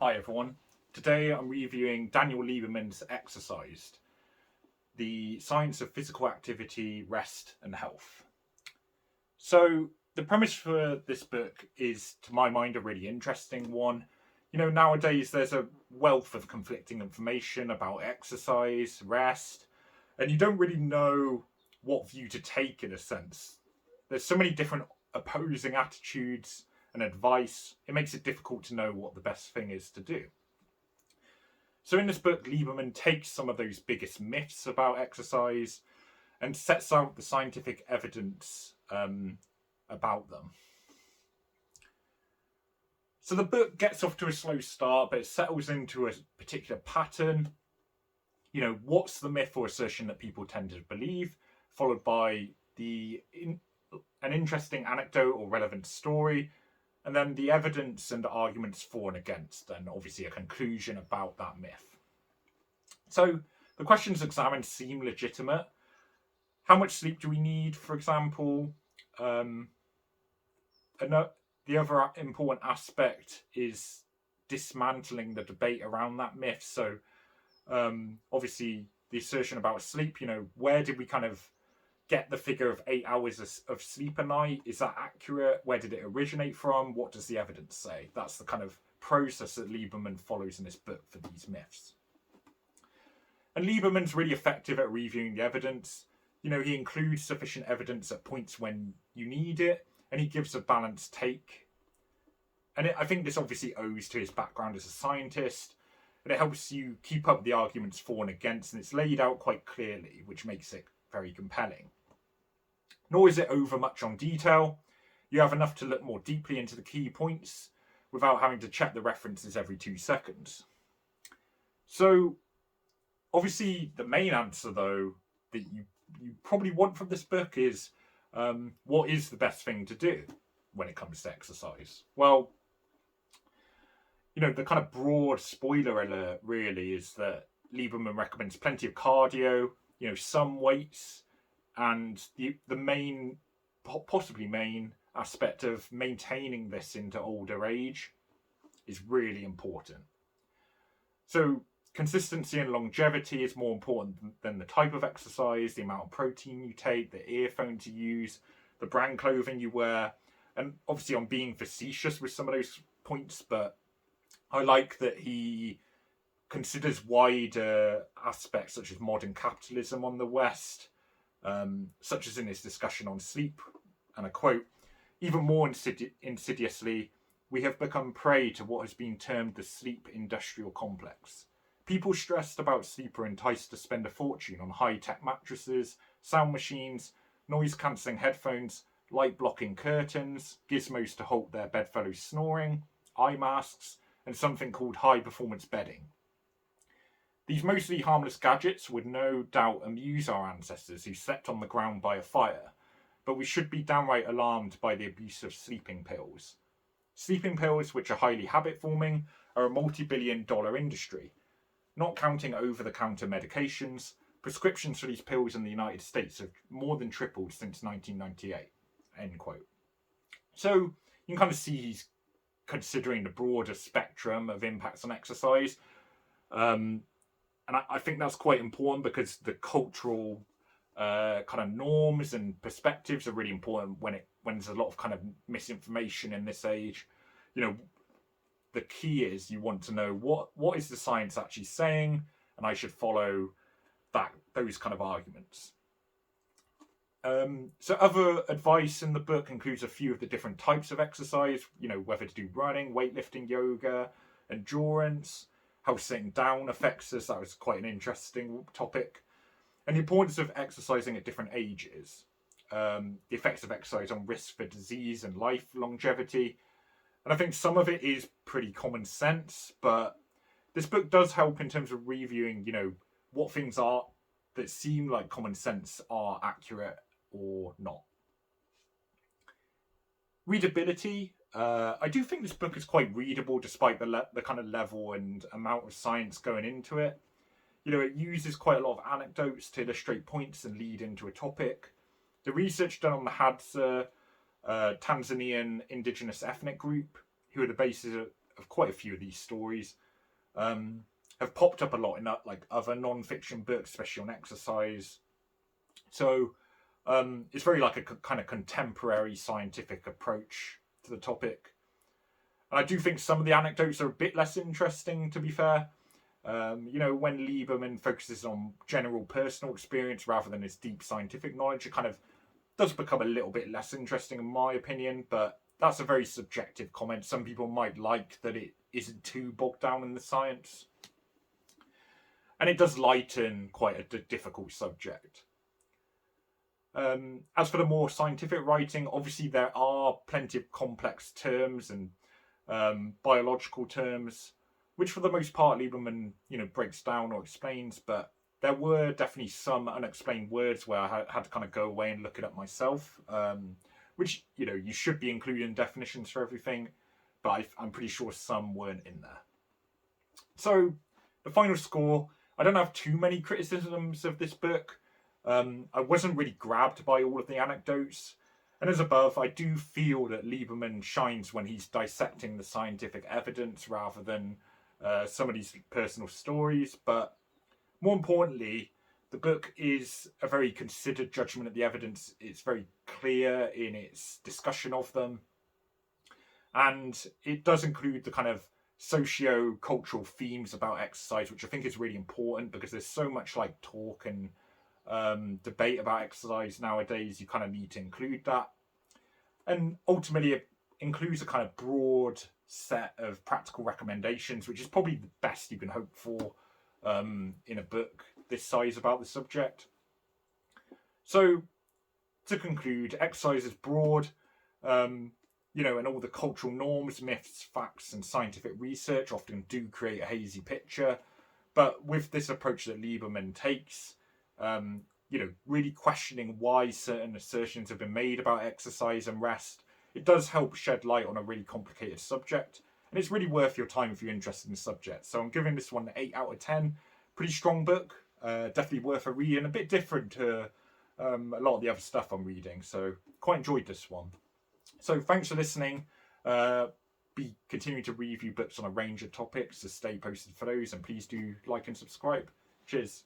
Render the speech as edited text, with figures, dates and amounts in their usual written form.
Hi everyone. Today I'm reviewing Daniel Lieberman's Exercised, the science of physical activity, rest and health. So the premise for this book is, to my mind, a really interesting one. Nowadays there's a wealth of conflicting information about exercise, rest, and you don't really know what view to take in a sense. There's so many different opposing attitudes and advice, it makes it difficult to know what the best thing is to do. So in this book, Lieberman takes some of those biggest myths about exercise and sets out the scientific evidence about them. So the book gets off to a slow start, but it settles into a particular pattern. What's the myth or assertion that people tend to believe, followed by an interesting anecdote or relevant story, and then the evidence and the arguments for and against, and obviously a conclusion about that myth. So the questions examined seem legitimate. How much sleep do we need, for example? And the other important aspect is dismantling the debate around that myth. So obviously the assertion about sleep, where did we kind of get the figure of 8 hours of sleep a night? Is that accurate? Where did it originate from? What does the evidence say? That's the kind of process that Lieberman follows in this book for these myths. And Lieberman's really effective at reviewing the evidence. He includes sufficient evidence at points when you need it, and he gives a balanced take. And I think this obviously owes to his background as a scientist, and it helps you keep up the arguments for and against, and it's laid out quite clearly, which makes it very compelling. Nor is it over much on detail. You have enough to look more deeply into the key points without having to check the references every 2 seconds. So, obviously, the main answer, though, that you probably want from this book is what is the best thing to do when it comes to exercise? Well, the kind of broad spoiler alert really is that Lieberman recommends plenty of cardio, some weights, and the main, possibly main aspect of maintaining this into older age is really important. So consistency and longevity is more important than the type of exercise, the amount of protein you take, the earphones you use, the brand clothing you wear. And obviously I'm being facetious with some of those points, but I like that he considers wider aspects such as modern capitalism on the West, such as in his discussion on sleep. And I quote, "Even more insidiously, we have become prey to what has been termed the sleep industrial complex. People stressed about sleep are enticed to spend a fortune on high-tech mattresses, sound machines, noise-cancelling headphones, light-blocking curtains, gizmos to halt their bedfellows snoring, eye masks, and something called high-performance bedding. These mostly harmless gadgets would no doubt amuse our ancestors who slept on the ground by a fire, but we should be downright alarmed by the abuse of sleeping pills. Sleeping pills, which are highly habit-forming, are a multi-billion-dollar industry. Not counting over-the-counter medications, prescriptions for these pills in the United States have more than tripled since 1998. End quote. So you can kind of see he's considering the broader spectrum of impacts on exercise. And I think that's quite important because the cultural kind of norms and perspectives are really important when there's a lot of kind of misinformation in this age. The key is you want to know what is the science actually saying, and I should follow those kind of arguments. So other advice in the book includes a few of the different types of exercise, whether to do running, weightlifting, yoga, endurance, how sitting down affects us. That was quite an interesting topic. And the importance of exercising at different ages. The effects of exercise on risk for disease and life longevity. And I think some of it is pretty common sense, but this book does help in terms of reviewing, what things are that seem like common sense are accurate or not. Readability. I do think this book is quite readable despite the kind of level and amount of science going into it. It uses quite a lot of anecdotes to illustrate points and lead into a topic. The research done on the Hadza Tanzanian indigenous ethnic group, who are the basis of quite a few of these stories. Have popped up a lot in like other non-fiction books, especially on exercise. So it's very like a kind of contemporary scientific approach to the topic. And I do think some of the anecdotes are a bit less interesting, to be fair. When Lieberman focuses on general personal experience rather than his deep scientific knowledge, it kind of does become a little bit less interesting in my opinion, but that's a very subjective comment. Some people might like that it isn't too bogged down in the science. And it does lighten quite a difficult subject. As for the more scientific writing, obviously there are plenty of complex terms and biological terms, which for the most part Lieberman, breaks down or explains, but there were definitely some unexplained words where I had to kind of go away and look it up myself, which, you should be including definitions for everything, but I'm pretty sure some weren't in there. So, the final score, I don't have too many criticisms of this book. I wasn't really grabbed by all of the anecdotes. And as above, I do feel that Lieberman shines when he's dissecting the scientific evidence rather than some of these personal stories. But more importantly, the book is a very considered judgment of the evidence. It's very clear in its discussion of them. And it does include the kind of socio-cultural themes about exercise, which I think is really important because there's so much like talk and debate about exercise nowadays. You kind of need to include that. And ultimately, it includes a kind of broad set of practical recommendations, which is probably the best you can hope for in a book this size about the subject. So, to conclude, exercise is broad, and all the cultural norms, myths, facts, and scientific research often do create a hazy picture. But with this approach that Lieberman takes, really questioning why certain assertions have been made about exercise and rest, it does help shed light on a really complicated subject. And it's really worth your time if you're interested in the subject. So I'm giving this one an 8 out of 10. Pretty strong book. Definitely worth a read and a bit different to a lot of the other stuff I'm reading. So quite enjoyed this one. So thanks for listening. Be continuing to review books on a range of topics, so stay posted for those. And please do like and subscribe. Cheers.